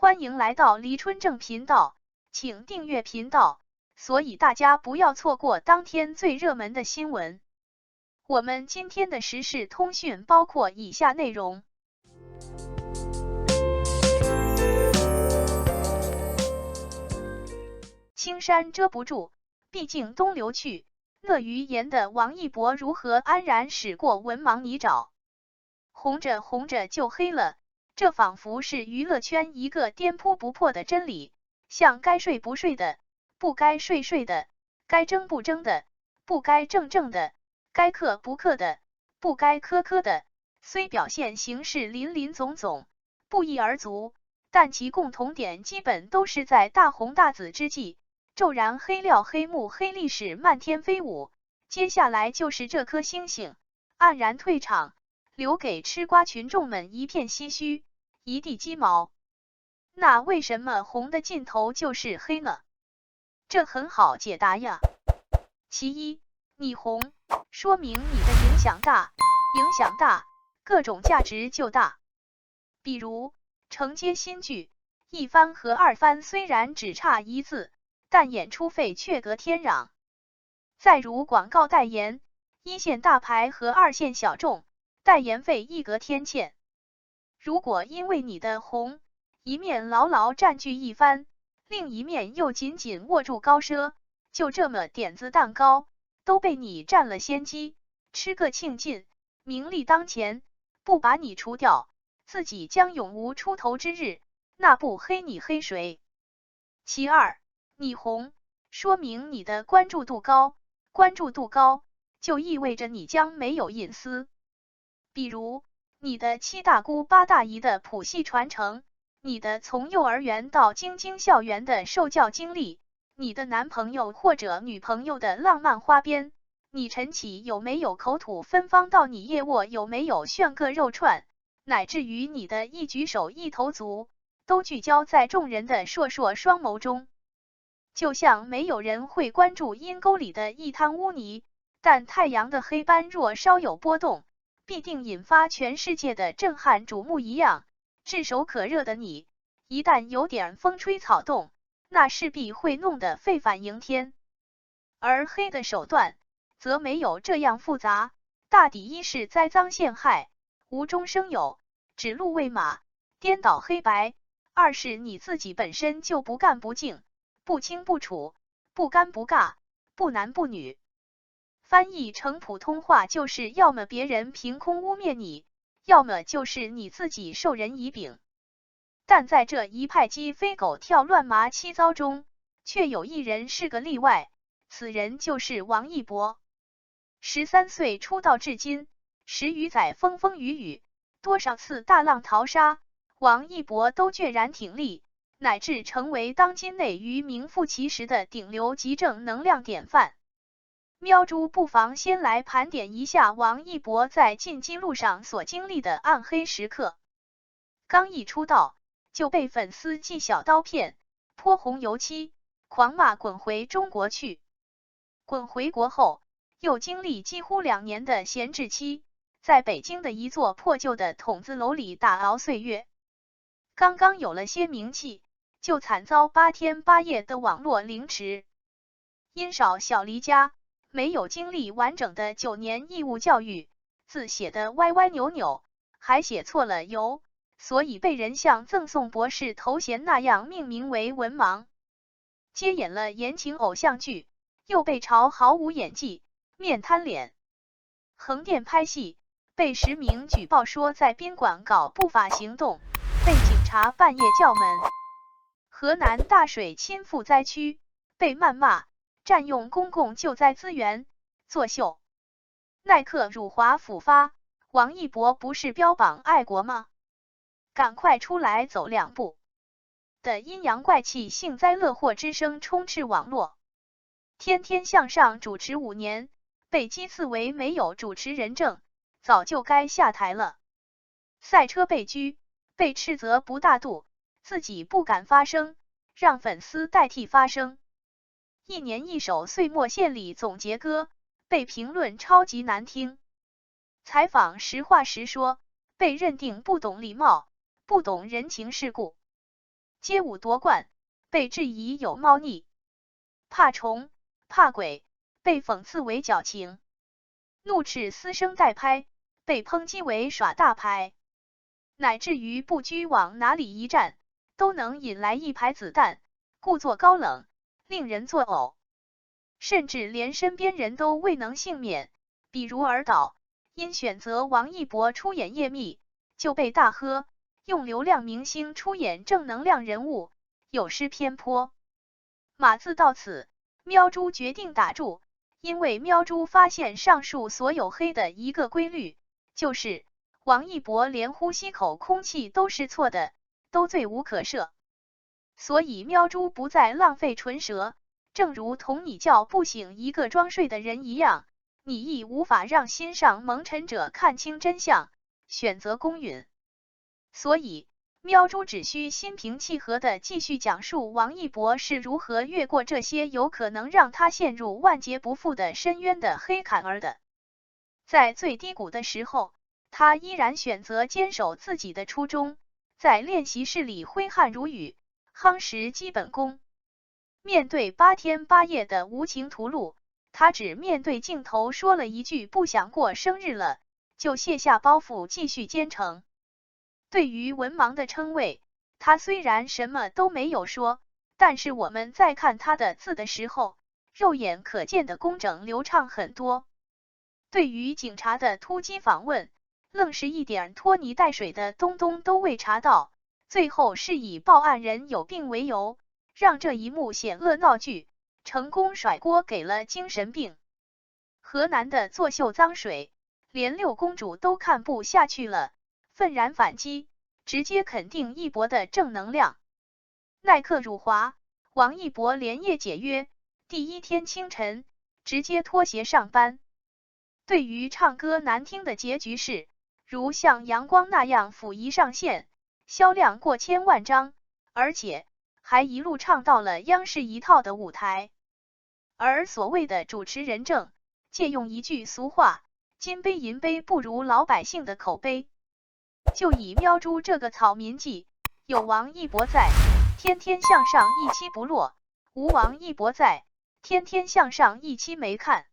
欢迎来到黎春正频道，请订阅频道，所以大家不要错过当天最热门的新闻。我们今天的时事通讯包括以下内容：青山遮不住，毕竟东流去。鳄鱼岩的王一博如何安然驶过文盲泥沼？红着红着就黑了。这仿佛是娱乐圈一个颠扑不破的真理，像该睡不睡的，不该睡睡的，该争不争的，不该正正的，该克不克的，不该苛苛的，虽表现形式林林总总，不一而足，但其共同点基本都是在大红大紫之际，骤然黑料黑幕黑历史漫天飞舞。接下来就是这颗星星黯然退场，留给吃瓜群众们一片唏嘘，一地鸡毛。那为什么红的尽头就是黑呢？这很好解答呀。其一，你红，说明你的影响大，影响大，各种价值就大。比如承接新剧，一番和二番虽然只差一字，但演出费却隔天壤。再如广告代言，一线大牌和二线小众，代言费一隔天堑。如果因为你的红，一面牢牢占据一番，另一面又紧紧握住高奢，就这么点子蛋糕都被你占了先机，吃个庆尽，名利当前，不把你除掉，自己将永无出头之日，那不黑你黑谁？其二，你红，说明你的关注度高，关注度高就意味着你将没有隐私。比如你的七大姑八大姨的谱系传承，你的从幼儿园到精英校园的受教经历，你的男朋友或者女朋友的浪漫花边，你晨起有没有口吐芬芳到你夜卧有没有炫个肉串，乃至于你的一举手一投足，都聚焦在众人的烁烁双眸中。就像没有人会关注阴沟里的一滩污泥，但太阳的黑斑若稍有波动，必定引发全世界的震撼瞩目一样，炙手可热的你，一旦有点风吹草动，那势必会弄得沸反盈天。而黑的手段则没有这样复杂，大抵一是栽赃陷害，无中生有，指鹿为马，颠倒黑白；二是你自己本身就不干不净，不清不楚，不尴不尬，不男不女。翻译成普通话就是要么别人凭空污蔑你，要么就是你自己授人以柄。但在这一派鸡飞狗跳乱麻七糟中，却有一人是个例外，此人就是王一博。13岁出道至今，10余载风风雨雨，多少次大浪淘沙，王一博都决然挺立，乃至成为当今内娱名副其实的顶流及正能量典范。喵猪不妨先来盘点一下王一博在进击路上所经历的暗黑时刻。刚一出道就被粉丝寄小刀片，泼红油漆，狂骂滚回中国去。滚回国后，又经历几乎2年的闲置期，在北京的一座破旧的筒子楼里打熬岁月。刚刚有了些名气，就惨遭8天8夜的网络凌迟。因少小离家，没有经历完整的9年义务教育，字写得歪歪扭扭，还写错了油，所以被人像赠送博士头衔那样命名为文盲。接演了言情偶像剧，又被嘲毫无演技，面瘫脸。横店拍戏，被实名举报说在宾馆搞不法行动，被警察半夜叫门。河南大水侵覆灾区，被谩骂占用公共救灾资源，作秀。耐克辱华腐发，王一博不是标榜爱国吗？赶快出来走2步！的阴阳怪气幸灾乐祸之声充斥网络。天天向上主持5年，被讥刺为没有主持人证，早就该下台了。赛车被拘，被斥责不大度，自己不敢发声，让粉丝代替发声。1年1首岁末献礼总结歌，被评论超级难听。采访实话实说，被认定不懂礼貌，不懂人情世故。街舞夺冠，被质疑有猫腻；怕虫、怕鬼，被讽刺为矫情；怒斥私生代拍，被抨击为耍大牌；乃至于不拘往哪里一站，都能引来一排子弹，故作高冷，令人作呕。甚至连身边人都未能幸免，比如尔导，因选择王一博出演叶秘，就被大喝用流量明星出演正能量人物，有失偏颇。码字到此，喵猪决定打住，因为喵猪发现上述所有黑的一个规律，就是王一博连呼吸口空气都是错的，都罪无可赦。所以喵猪不再浪费唇舌，正如同你叫不醒一个装睡的人一样，你亦无法让心上蒙尘者看清真相，选择公允。所以喵猪只需心平气和地继续讲述王一博是如何越过这些有可能让他陷入万劫不复的深渊的黑坎儿的。在最低谷的时候，他依然选择坚守自己的初衷，在练习室里挥汗如雨，夯实基本功。面对8天8夜的无情屠戮，他只面对镜头说了一句不想过生日了，就卸下包袱继续坚城。对于文盲的称谓，他虽然什么都没有说，但是我们在看他的字的时候，肉眼可见的工整流畅很多。对于警察的突击访问，愣是一点拖泥带水的东东都未查到，最后是以报案人有病为由，让这一幕险恶闹剧成功甩锅给了精神病。河南的作秀脏水，连六公主都看不下去了，愤然反击，直接肯定一博的正能量。耐克辱华，王一博连夜解约，第一天清晨直接脱鞋上班。对于唱歌难听的结局是，如像阳光那样溥仪上线，销量过千万张，而且还一路唱到了央视一套的舞台。而所谓的主持人证，借用一句俗话，金杯银杯不如老百姓的口碑。就以喵猪这个草民计，有王一博在，天天向上一期不落；无王一博在，天天向上一期没看。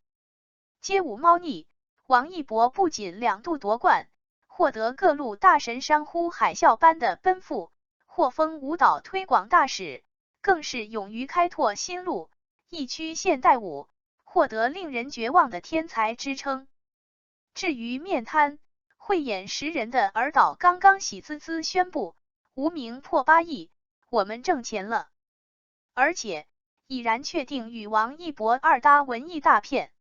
街舞猫腻，王一博不仅2度夺冠，获得各路大神山呼海啸般的奔赴，获封舞蹈推广大使，更是勇于开拓新路，一区现代舞，获得令人绝望的天才之称。至于面瘫慧眼识人的尔导刚刚喜滋滋宣布，无名破8亿，我们挣钱了，而且已然确定与王一博二搭文艺大片。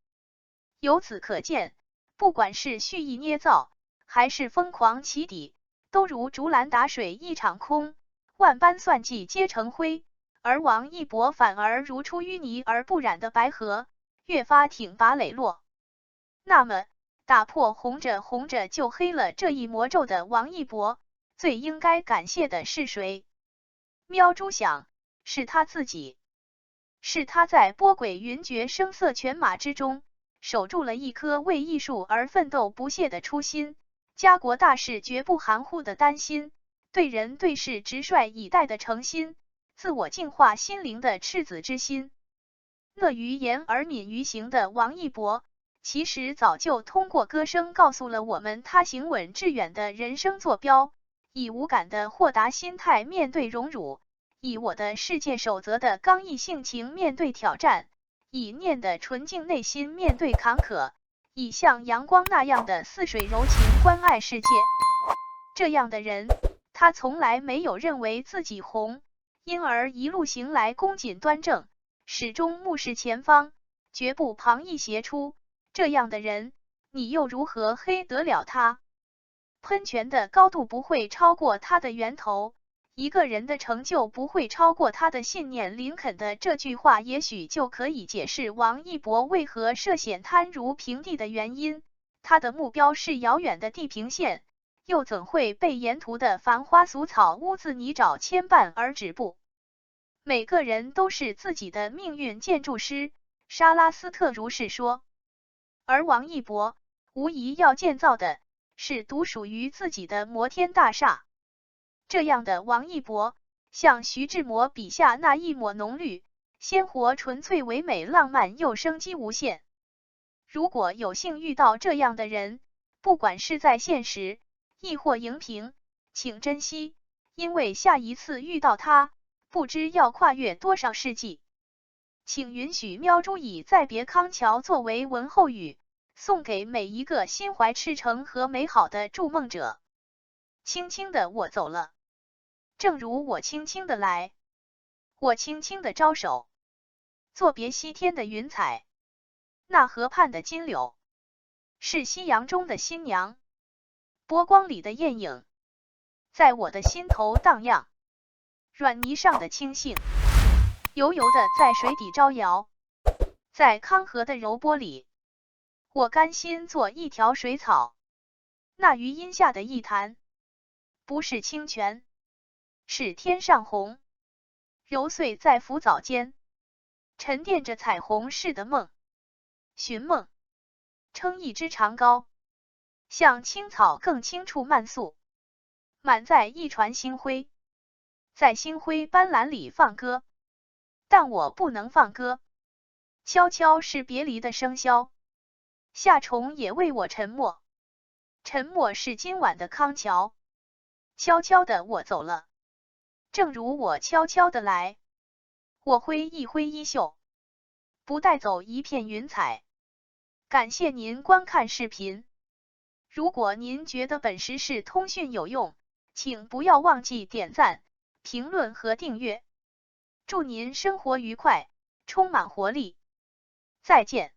由此可见，不管是蓄意捏造，还是疯狂起底，都如竹篮打水一场空，万般算计皆成灰，而王一博反而如出淤泥而不染的白河，越发挺拔磊落。那么，打破红着红着就黑了这一魔咒的王一博，最应该感谢的是谁？喵猪想，是他自己。是他在波诡云谲声色犬马之中，守住了一颗为艺术而奋斗不懈的初心，家国大事绝不含糊的担心，对人对事直率以待的诚心，自我净化心灵的赤子之心。乐于言而敏于行的王一博，其实早就通过歌声告诉了我们他行稳致远的人生坐标，以无感的豁达心态面对荣辱，以我的世界守则的刚毅性情面对挑战，以念的纯净内心面对坎坷，以像阳光那样的似水柔情关爱世界。这样的人，他从来没有认为自己红，因而一路行来恭谨端正，始终目视前方，绝不旁逸斜出。这样的人，你又如何黑得了他？喷泉的高度不会超过它的源头，一个人的成就不会超过他的信念。林肯的这句话也许就可以解释王一博为何涉险瘫如平地的原因，他的目标是遥远的地平线，又怎会被沿途的繁花俗草污渍泥沼牵绊而止步？每个人都是自己的命运建筑师，沙拉斯特如是说。而王一博无疑要建造的是独属于自己的摩天大厦。这样的王一博像徐志摩笔下那一抹浓绿，鲜活纯粹唯美，浪漫又生机无限。如果有幸遇到这样的人，不管是在现实，亦或荧屏，请珍惜，因为下一次遇到他，不知要跨越多少世纪。请允许喵珠以再别康桥作为问候语，送给每一个心怀赤诚和美好的筑梦者。轻轻的我走了，正如我轻轻的来，我轻轻的招手，作别西天的云彩，那河畔的金柳，是夕阳中的新娘，波光里的艳影，在我的心头荡漾，软泥上的青荇，悠悠的在水底招摇，在康河的柔波里，我甘心做一条水草，那余荫下的一潭，不是清泉，是天上虹，揉碎在浮藻间，沉淀着彩虹似的梦。寻梦，撑一支长篙，向青草更青处漫溯，满载一船星辉，在星辉斑斓里放歌。但我不能放歌，悄悄是别离的笙箫，夏虫也为我沉默，沉默是今晚的康桥。悄悄的我走了，正如我悄悄的来，我挥一挥衣袖，不带走一片云彩。感谢您观看视频，如果您觉得本时事通讯有用，请不要忘记点赞、评论和订阅。祝您生活愉快，充满活力，再见。